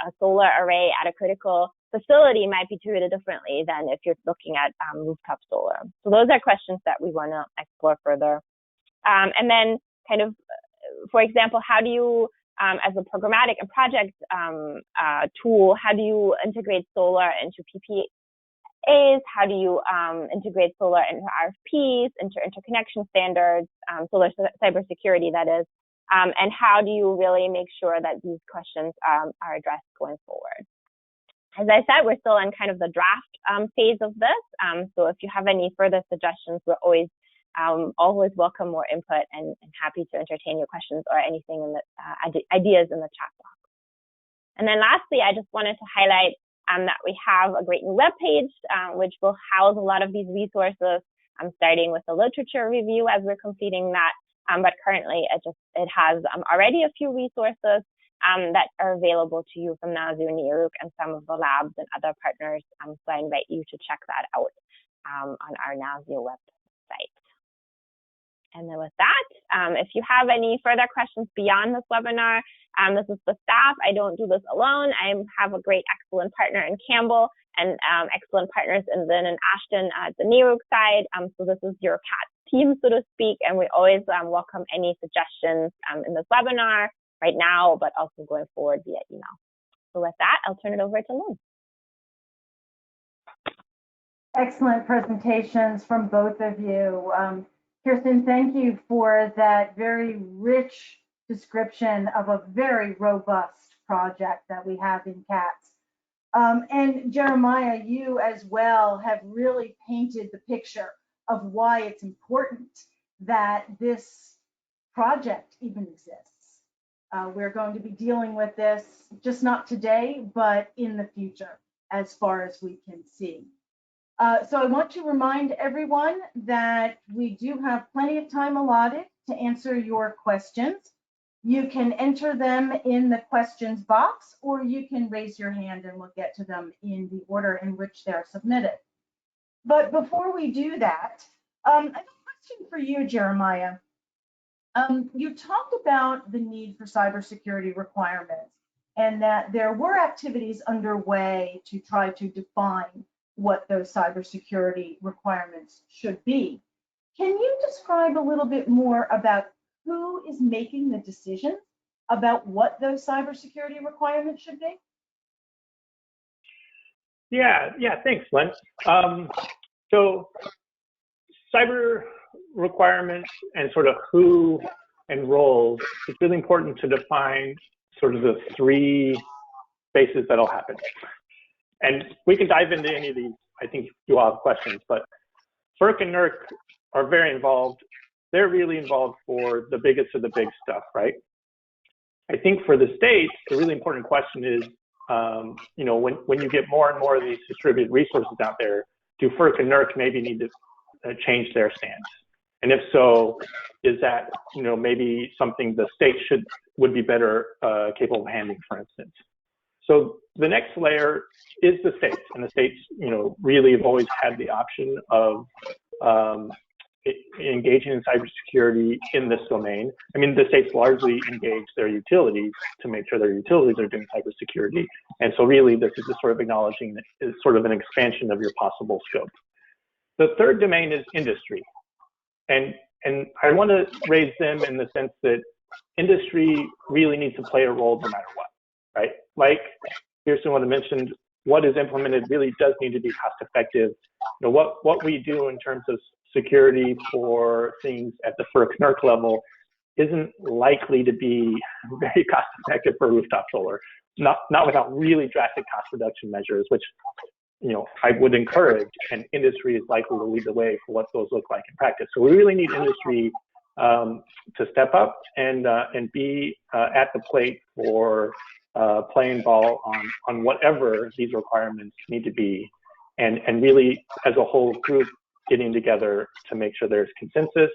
Speaker 4: a solar array at a critical facility might be treated differently than if you're looking at rooftop solar. So those are questions that we want to explore further. And then kind of, for example, how do you, as a programmatic and project tool, how do you integrate solar into PPAs? How do you integrate solar into RFPs, into interconnection standards, solar cybersecurity, that is, and how do you really make sure that these questions are addressed going forward? As I said, we're still in kind of the draft phase of this, so if you have any further suggestions, we're always welcome more input and happy to entertain your questions or anything in the ideas in the chat box. And then lastly, I just wanted to highlight that we have a great new webpage, which will house a lot of these resources, starting with the literature review as we're completing that. But currently, it has already a few resources that are available to you from NASU and NERUC and some of the labs and other partners. So I invite you to check that out on our NASU website. And then with that, if you have any further questions beyond this webinar, this is the staff. I don't do this alone. I have a great, excellent partner in Campbell and excellent partners in Lynn and Ashton at the NERUC side. So this is your CATSS team, so to speak, and we always welcome any suggestions in this webinar right now, but also going forward via email. So with that, I'll turn it over to Lynn.
Speaker 2: Excellent presentations from both of you. Kirsten, thank you for that very rich description of a very robust project that we have in CATSS. And Jeremiah, you as well have really painted the picture of why it's important that this project even exists. We're going to be dealing with this, just not today, but in the future, as far as we can see. So I want to remind everyone that we do have plenty of time allotted to answer your questions. You can enter them in the questions box, or you can raise your hand and we'll get to them in the order in which they're submitted. But before we do that, I have a question for you, Jeremiah. You talked about the need for cybersecurity requirements and that there were activities underway to try to define what those cybersecurity requirements should be. Can you describe a little bit more about who is making the decision about what those cybersecurity requirements should be?
Speaker 3: Yeah, thanks, Lynn. So cyber requirements and sort of who and roles, it's really important to define sort of the three spaces that'll happen. And we can dive into any of these. I think you all have questions, but FERC and NERC are very involved. They're really involved for the biggest of the big stuff, right? I think for the states, the really important question is, you know, when you get more and more of these distributed resources out there, do FERC and NERC maybe need to change their stance? And if so, is that, you know, maybe something the state would be better capable of handling, for instance? So the next layer is the states, and the states, you know, really have always had the option of engaging in cybersecurity in this domain. I mean, the states largely engage their utilities to make sure their utilities are doing cybersecurity. And so really, this is just sort of acknowledging that it's sort of an expansion of your possible scope. The third domain is industry. And I want to raise them in the sense that industry really needs to play a role no matter what, right? Like Kirsten would have mentioned, what is implemented really does need to be cost effective. You know, what we do in terms of security for things at the FERC-NERC level isn't likely to be very cost effective for rooftop solar, not without really drastic cost reduction measures, which, you know, I would encourage, and industry is likely to lead the way for what those look like in practice. So we really need industry to step up and be at the plate for playing ball on whatever these requirements need to be, and really as a whole group getting together to make sure there's consensus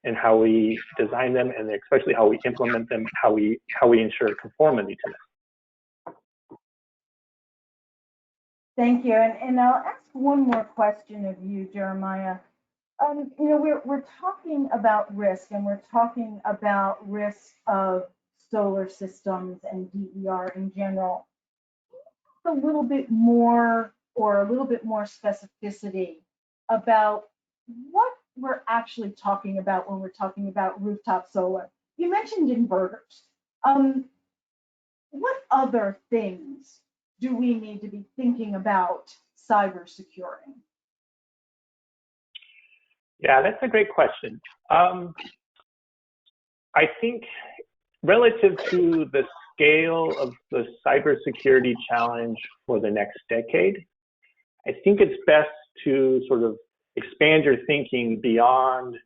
Speaker 3: in how we design them, and especially how we implement them, how we ensure conformity to them.
Speaker 2: Thank you. And I'll ask one more question of you, Jeremiah. You know, we're talking about risk, and we're talking about risk of solar systems and DER in general. A little bit more, or a little bit more specificity about what we're actually talking about when we're talking about rooftop solar. You mentioned inverters. What other things do we need to be thinking about cyber securing?
Speaker 3: Yeah, that's a great question. I think relative to the scale of the cybersecurity challenge for the next decade, I think it's best to sort of expand your thinking beyond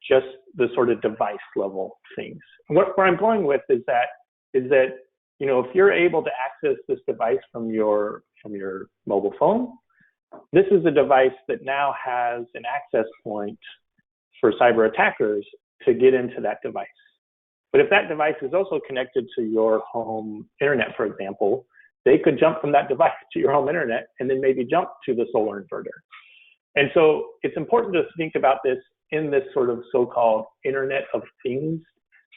Speaker 3: just the sort of device level things. Where I'm going with is that, you know, if you're able to access this device from your mobile phone, this is a device that now has an access point for cyber attackers to get into that device. But if that device is also connected to your home internet, for example, they could jump from that device to your home internet and then maybe jump to the solar inverter. And so it's important to think about this in this sort of so-called Internet of Things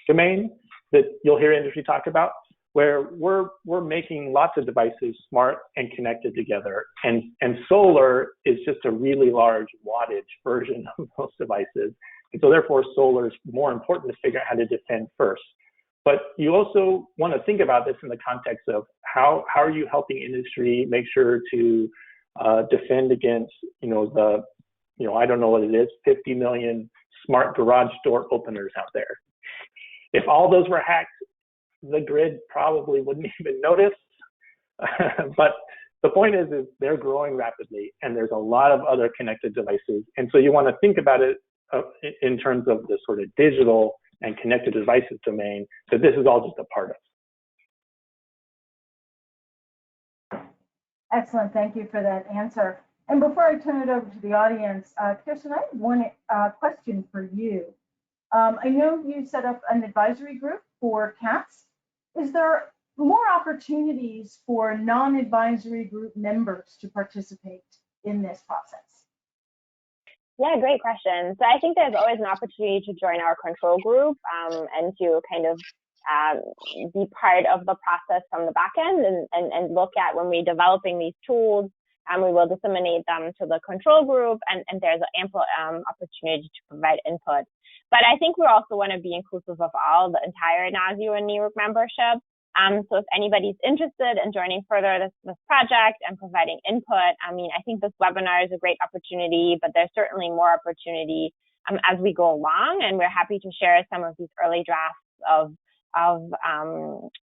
Speaker 3: domain that you'll hear industry talk about, where we're making lots of devices smart and connected together. And solar is just a really large wattage version of those devices. And so therefore solar is more important to figure out how to defend first. But you also want to think about this in the context of how are you helping industry make sure to defend against, you know, I don't know what it is, 50 million smart garage door openers out there. If all those were hacked, the grid probably wouldn't even notice. But the point is they're growing rapidly, and there's a lot of other connected devices. And so you want to think about it in terms of the sort of digital and connected devices domain, that this is all just a part of.
Speaker 2: Excellent, thank you for that answer. And before I turn it over to the audience, Kirsten, I have one question for you. I know you set up an advisory group for CATSS. Is there more opportunities for non-advisory group members to participate in this process?
Speaker 4: Yeah, great question. So I think there's always an opportunity to join our control group and to kind of be part of the process from the back end and look at when we're developing these tools, and we will disseminate them to the control group, and there's an ample opportunity to provide input. But I think we also want to be inclusive of all, the entire NASU and NERUC membership. So if anybody's interested in joining further this project and providing input, I mean, I think this webinar is a great opportunity, but there's certainly more opportunity as we go along, and we're happy to share some of these early drafts of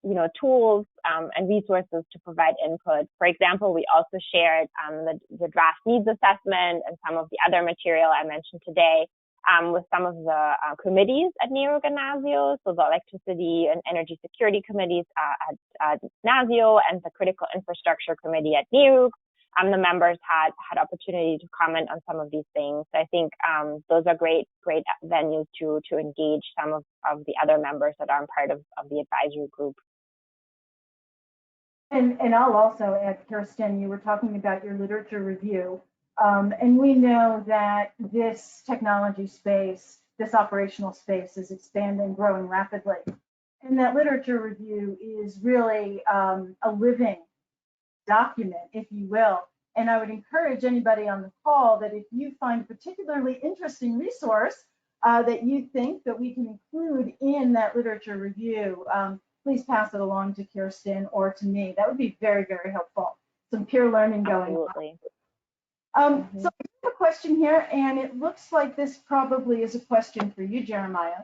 Speaker 4: you know, tools and resources to provide input. For example, we also shared the draft needs assessment and some of the other material I mentioned today with some of the committees at NERUC and NASIO, so the electricity and energy security committees at NASIO and the critical infrastructure committee at NERUC. The members had opportunity to comment on some of these things. I think those are great venues to engage some of the other members that are part of the advisory group.
Speaker 2: And I'll also add, Kirsten, you were talking about your literature review. And we know that this technology space, this operational space is expanding, growing rapidly. And that literature review is really a living document, if you will. And I would encourage anybody on the call that if you find a particularly interesting resource that you think that we can include in that literature review, please pass it along to Kirsten or to me. That would be very, very helpful. Some peer learning going on. So I have a question here, and it looks like this probably is a question for you, Jeremiah,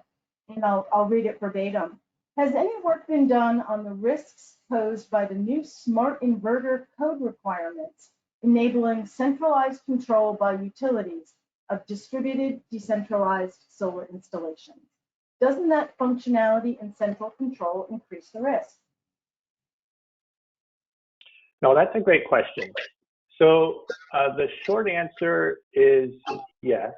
Speaker 2: and I'll read it verbatim. Has any work been done on the risks posed by the new smart inverter code requirements, enabling centralized control by utilities of distributed, decentralized solar installations? Doesn't that functionality and central control increase the risk?
Speaker 3: No, that's a great question. So the short answer is yes.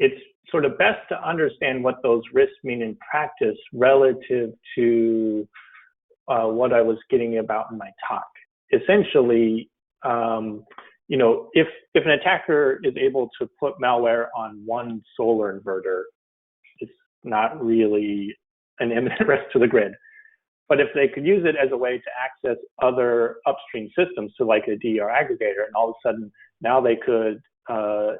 Speaker 3: It's sort of best to understand what those risks mean in practice relative to what I was getting about in my talk. Essentially, you know, if an attacker is able to put malware on one solar inverter, it's not really an imminent risk to the grid. But if they could use it as a way to access other upstream systems, so like a DER aggregator, and all of a sudden now they could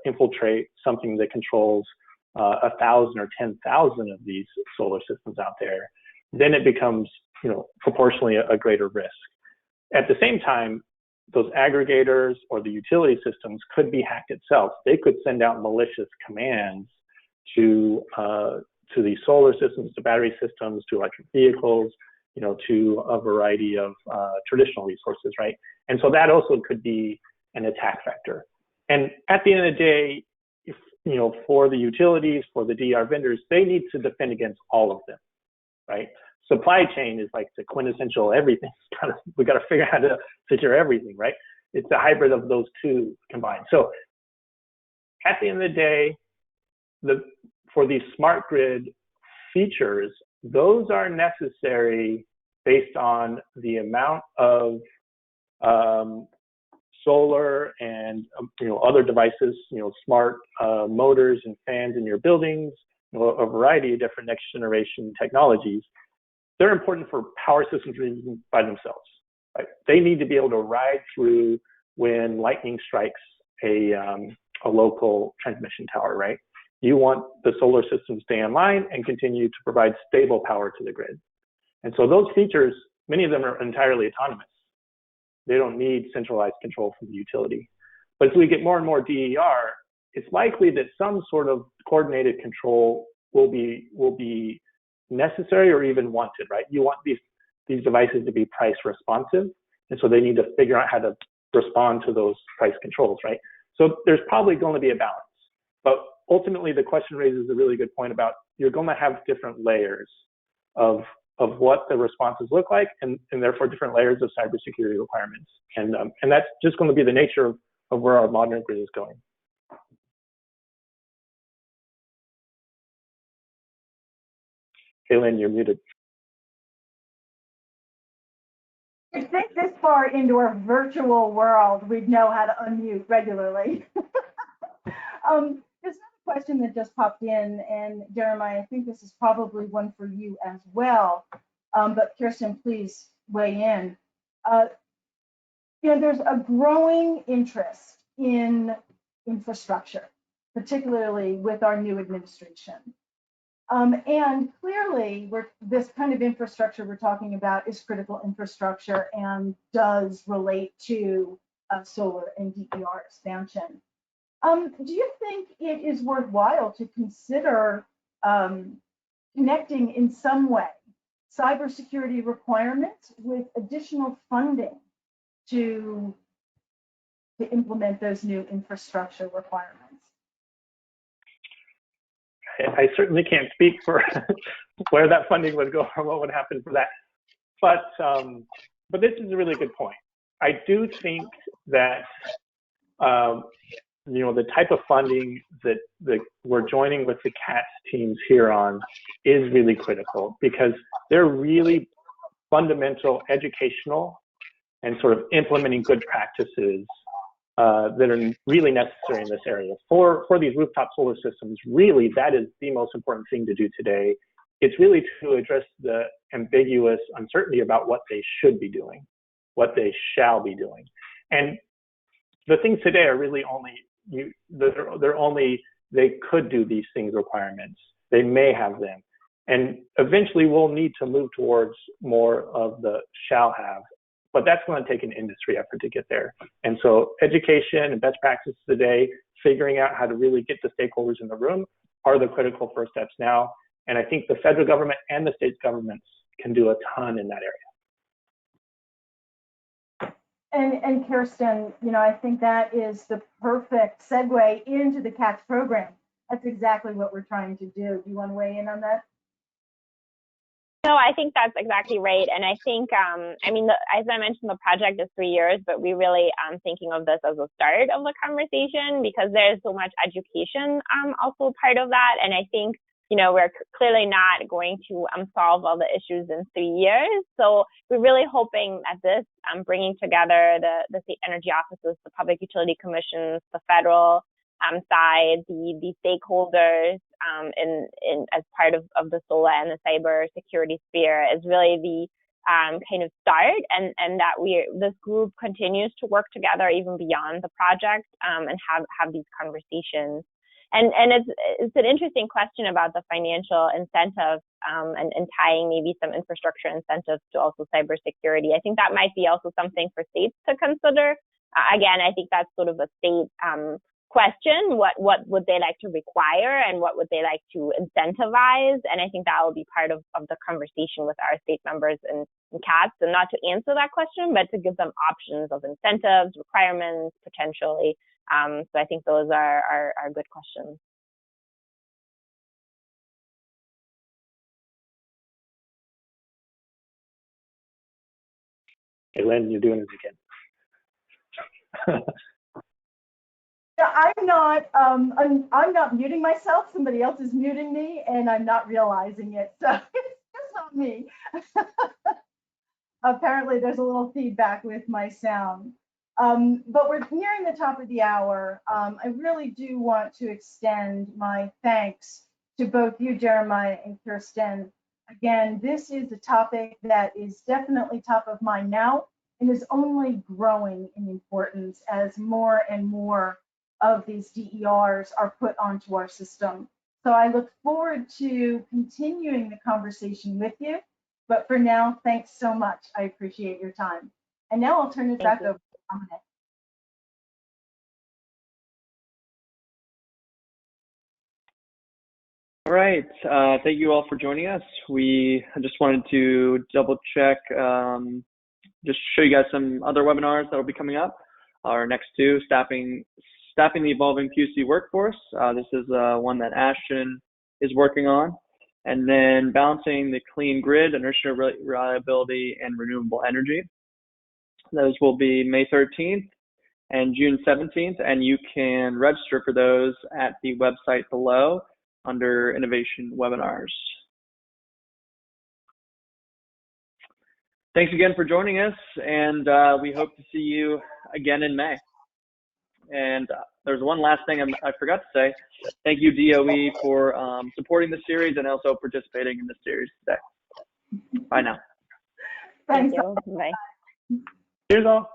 Speaker 3: infiltrate something that controls 1,000 or 10,000 of these solar systems out there, then it becomes, you know, proportionally a greater risk. At the same time, those aggregators or the utility systems could be hacked itself. They could send out malicious commands to these solar systems, to battery systems, to electric vehicles, you know, to a variety of traditional resources, right? And so that also could be an attack vector. And at the end of the day, if, you know, for the utilities, for the DR vendors, they need to defend against all of them, right? Supply chain is like the quintessential everything. We got to figure out how to secure everything, right? It's a hybrid of those two combined. So at the end of the day, for these smart grid features, those are necessary based on the amount of solar and you know, other devices, you know, smart motors and fans in your buildings, you know, a variety of different next generation technologies. They're important for power systems by themselves, right? They need to be able to ride through when lightning strikes a local transmission tower, right? You want the solar system to stay online and continue to provide stable power to the grid. And so those features, many of them are entirely autonomous. They don't need centralized control from the utility. But as we get more and more DER, it's likely that some sort of coordinated control will be necessary or even wanted, right? You want these devices to be price responsive, and so they need to figure out how to respond to those price controls, right? So there's probably going to be a balance. But ultimately, the question raises a really good point about you're going to have different layers of what the responses look like, and therefore different layers of cybersecurity requirements. And that's just going to be the nature of where our modern grid is going. Kaylin, you're muted.
Speaker 2: I think this far into our virtual world, we'd know how to unmute regularly. There's another question that just popped in, and Jeremiah, I think this is probably one for you as well. But Kirsten, please weigh in. There's a growing interest in infrastructure, particularly with our new administration. And clearly, this kind of infrastructure we're talking about is critical infrastructure and does relate to solar and DER expansion. Do you think it is worthwhile to consider connecting in some way cybersecurity requirements with additional funding to implement those new infrastructure requirements?
Speaker 3: I certainly can't speak for where that funding would go or what would happen for that. But this is a really good point. I do think that the type of funding that we're joining with the CATSS teams here on is really critical, because they're really fundamental educational and sort of implementing good practices that are really necessary in this area. For these rooftop solar systems, really that is the most important thing to do today. It's really to address the ambiguous uncertainty about what they should be doing, what they shall be doing. And the things today are really only, they could do these things requirements. They may have them. And eventually we'll need to move towards more of the shall have, but that's going to take an industry effort to get there. And so education and best practices today, figuring out how to really get the stakeholders in the room are the critical first steps now. And I think the federal government and the state governments can do a ton in that area.
Speaker 2: And Kirsten, I think that is the perfect segue into the CATSS program. That's exactly what we're trying to do. Do you want to weigh in on that?
Speaker 4: No, I think that's exactly right. And I think, as I mentioned, the project is 3 years, but we really thinking of this as a start of the conversation, because there's so much education also part of that. And I think, we're clearly not going to solve all the issues in 3 years. So we're really hoping that this bringing together the state energy offices, the public utility commissions, the federal side, the stakeholders as part of the solar and the cybersecurity sphere is really the kind of start, and that this group continues to work together even beyond the project and have these conversations. And it's an interesting question about the financial incentives and tying maybe some infrastructure incentives to also cybersecurity. I think that might be also something for states to consider. Again, I think that's sort of a state question. What would they like to require and what would they like to incentivize? And I think that will be part of the conversation with our state members in CATSS, and not to answer that question, but to give them options of incentives, requirements, potentially. So I think those are good questions.
Speaker 3: Hey, Lynn, you're doing it again.
Speaker 2: I'm not muting myself. Somebody else is muting me, and I'm not realizing it. So it's just not me. Apparently, there's a little feedback with my sound. But we're nearing the top of the hour. I really do want to extend my thanks to both you, Jeremiah, and Kirsten. Again, this is a topic that is definitely top of mind now and is only growing in importance as more and more of these DERs are put onto our system. So I look forward to continuing the conversation with you. But for now, thanks so much. I appreciate your time. And now I'll turn it back over to Dominic.
Speaker 1: All right, thank you all for joining us. I just wanted to double check, just show you guys some other webinars that will be coming up. Our next two, Staffing the Evolving QC Workforce. This is one that Ashton is working on. And then Balancing the Clean Grid, Inertia Reliability, and Renewable Energy. Those will be May 13th and June 17th, and you can register for those at the website below under Innovation Webinars. thanks again for joining us, and we hope to see you again in May. And there's one last thing I forgot to say. Thank you, DOE, for supporting the series and also participating in the series today. Bye now.
Speaker 4: Thank you. Bye.
Speaker 3: Cheers all.